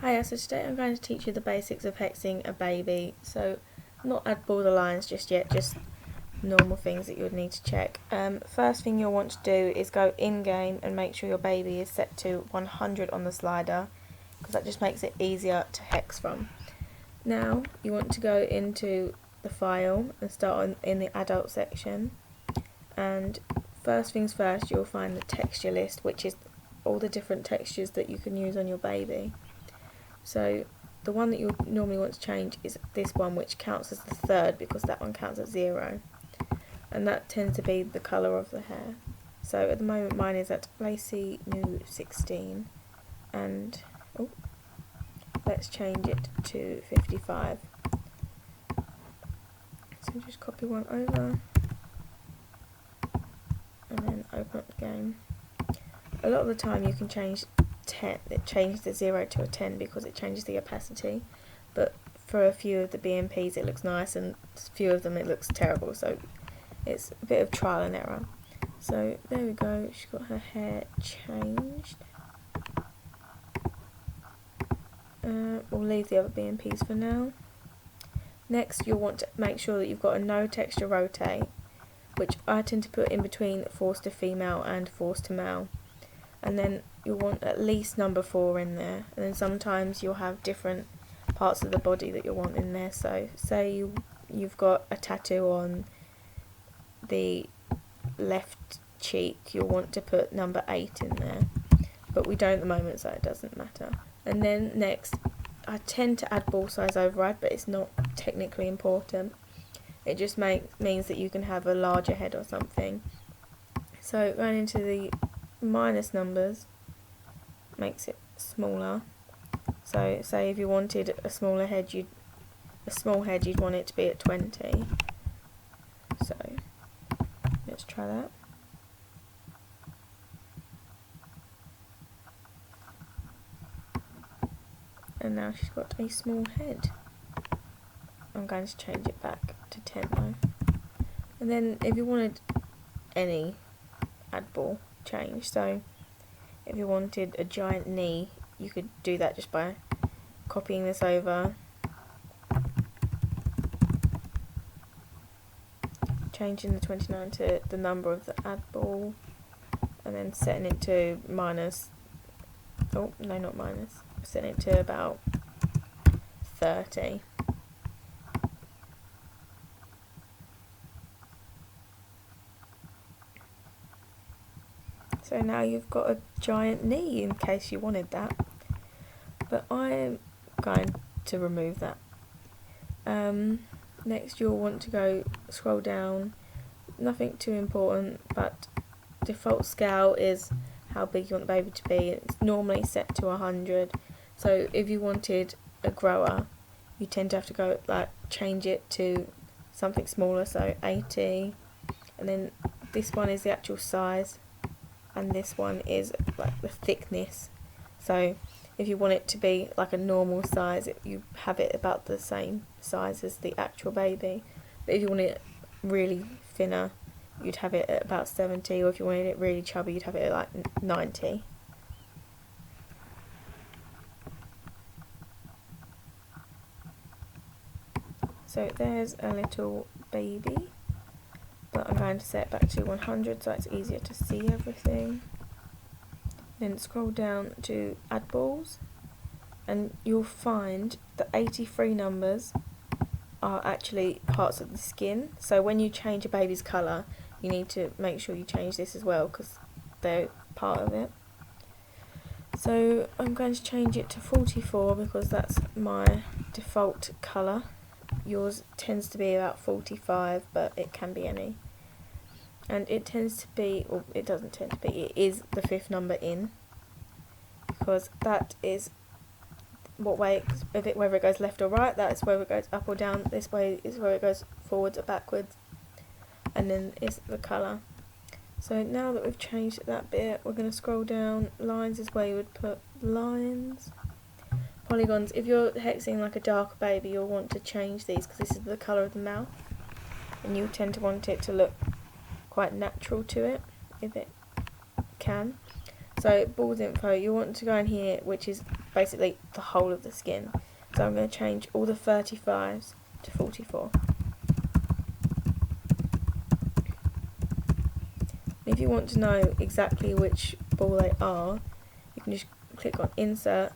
Hiya, so today I'm going to teach you the basics of hexing a baby. So not addballz the lines just yet, just normal things that you would need to check. First thing you'll want to do is go in game and make sure your baby is set to 100 on the slider, because that just makes it easier to hex from. Now you want to go into the file and start in the adult section, and first things first, you'll find the texture list, which is all the different textures that you can use on your baby. So the one that you normally want to change is this one, which counts as the third because that one counts at 0, and that tends to be the colour of the hair. So at the moment mine is at Lacy New 16, and let's change it to 55. So just copy one over and then open up the game. A lot of the time you can change 10, it changes the 0 to a 10 because it changes the opacity, but for a few of the BMPs it looks nice and a few of them it looks terrible, so it's a bit of trial and error. So there we go, she's got her hair changed. We'll leave the other BMPs for now. Next you'll want to make sure that you've got a no texture rotate, which I tend to put in between force to female and force to male. And then you'll want at least number 4 in there, and then sometimes you'll have different parts of the body that you'll want in there. So say you've got a tattoo on the left cheek, you'll want to put number 8 in there, but we don't at the moment, so it doesn't matter. And then next, I tend to add ball size override, but it's not technically important. It just means that you can have a larger head or something. So going into the minus numbers makes it smaller. So say if you wanted a small head, you'd want it to be at 20. So let's try that. And now she's got a small head. I'm going to change it back to 10 though. And then if you wanted any addball change, so if you wanted a giant knee, you could do that just by copying this over, changing the 29 to the number of the addball, and then setting it to minus, oh no, not minus, setting it to about 30. So now you've got a giant knee in case you wanted that, but I'm going to remove that. Next you'll want to go scroll down, nothing too important, but default scale is how big you want the baby to be. It's normally set to 100, so if you wanted a grower you tend to have to go change it to something smaller, so 80, and then this one is the actual size, and this one is like the thickness. So if you want it to be like a normal size, you have it about the same size as the actual baby, but if you want it really thinner, you'd have it at about 70, or if you wanted it really chubby, you'd have it at like 90. So there's a little baby, but I'm going to set it back to 100 so it's easier to see everything. Then scroll down to addballz, and you'll find that 83 numbers are actually parts of the skin. So when you change a baby's colour, you need to make sure you change this as well because they're part of it. So I'm going to change it to 44 because that's my default colour. Yours tends to be about 45, but it can be any. And it tends to be, or it doesn't tend to be, it is the 5th number in, because that is what way, whether it goes left or right, that is whether it goes up or down, this way is where it goes forwards or backwards, and then is the colour. So now that we've changed that bit, we're going to scroll down. Lines is where you would put lines. Polygons, if you're hexing like a darker baby, you'll want to change these because this is the colour of the mouth, and you tend to want it to look quite natural to it, if it can. So balls info, you want to go in here, which is basically the whole of the skin. So I'm going to change all the 35s to 44. If you want to know exactly which ball they are, you can just click on insert,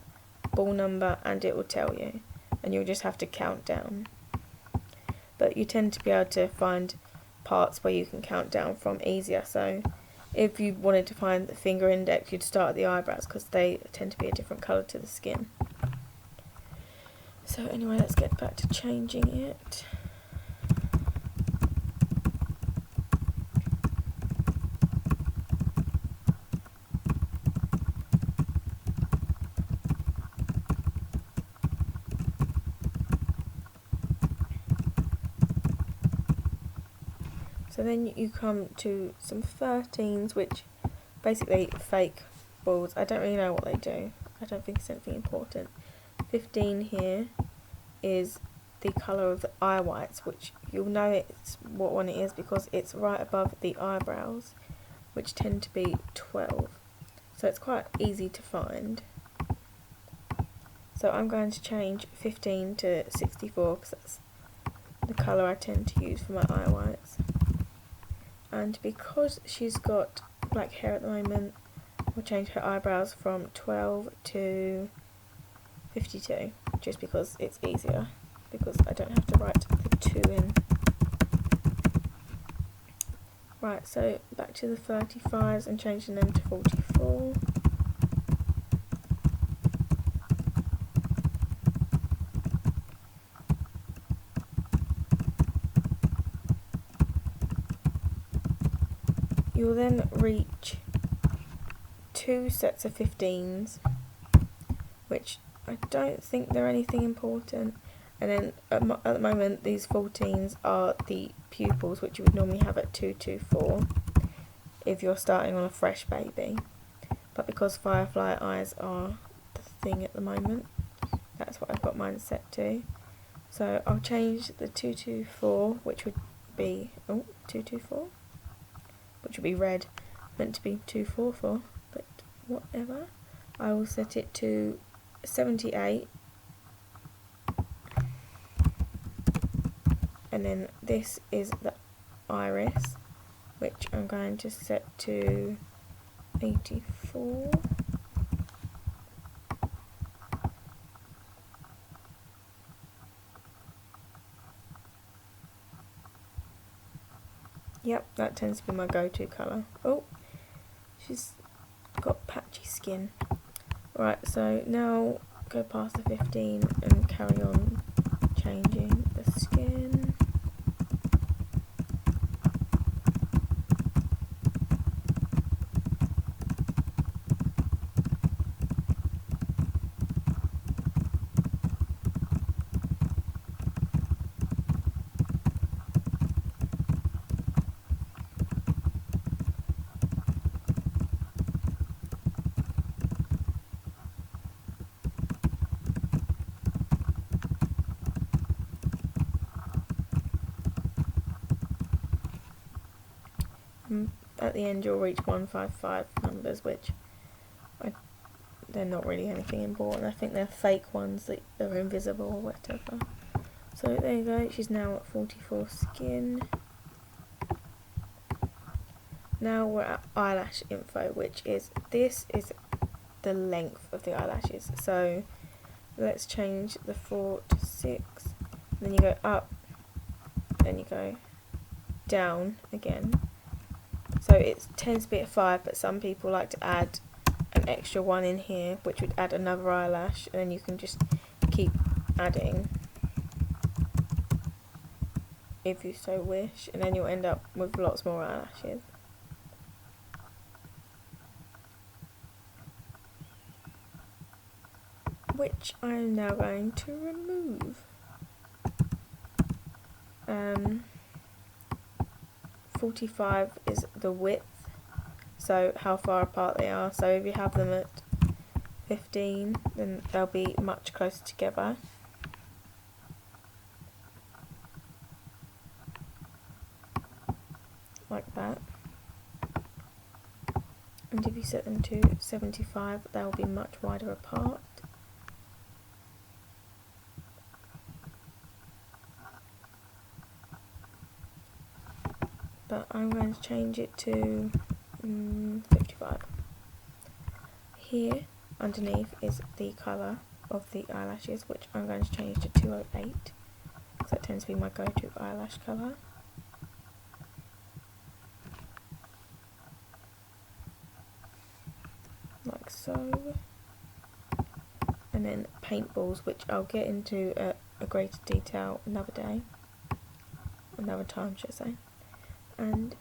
ball number, and it will tell you, and you'll just have to count down. But you tend to be able to find parts where you can count down from easier, so if you wanted to find the finger index, you'd start at the eyebrows because they tend to be a different colour to the skin. So anyway, let's get back to changing it. So then you come to some 13s, which basically fake balls. I don't really know what they do. I don't think it's anything important. 15 here is the colour of the eye whites, which you'll know it's what one it is because it's right above the eyebrows, which tend to be 12. So it's quite easy to find. So I'm going to change 15 to 64 because that's the colour I tend to use for my eye whites. And because she's got black hair at the moment, we'll change her eyebrows from 12 to 52, just because it's easier, because I don't have to write the 2 in. Right, so back to the 35s and changing them to 44. You'll then reach 2 sets of 15s, which I don't think they're anything important. And then at the moment, these 14s are the pupils, which you would normally have at 2, 2, 4 if you're starting on a fresh baby. But because firefly eyes are the thing at the moment, that's what I've got mine set to. So I'll change the 2, 2, 4, which would be 2, 2, 4. Which would be red, meant to be 2, 4, 4, but whatever. I will set it to 78, and then this is the iris, which I'm going to set to 84. Yep, that tends to be my go-to colour. Oh, she's got patchy skin. Right, so now go past the 15 and carry on changing the skin. At the end you'll reach 155 numbers, which they're not really anything important. I think they're fake ones that are invisible or whatever. So there you go, she's now at 44 skin. Now we're at eyelash info, which is, this is the length of the eyelashes. So let's change the 4 to 6, then you go up, then you go down again. So it tends to be at 5, but some people like to add an extra one in here, which would add another eyelash, and then you can just keep adding if you so wish, and then you'll end up with lots more eyelashes. Which I'm now going to remove. 45 is the width, so how far apart they are. So if you have them at 15, then they'll be much closer together. Like that. And if you set them to 75, they'll be much wider apart. but I'm going to change it to 55. Here underneath is the colour of the eyelashes, which I'm going to change to 208 because that tends to be my go-to eyelash colour. Like so. And then paintballz, which I'll get into a greater detail another day, another time should I say. And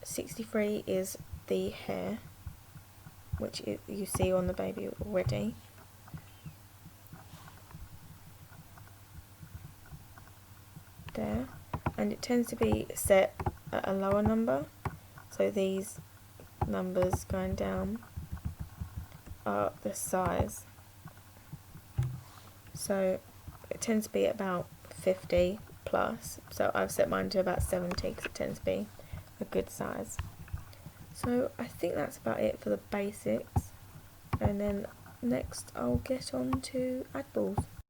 63 is the hair, which you see on the baby already. There, and it tends to be set at a lower number, so these numbers going down are the size. So it tends to be about 50 plus, so I've set mine to about 70 because it tends to be a good size. So I think that's about it for the basics, and then next I'll get on to addballz.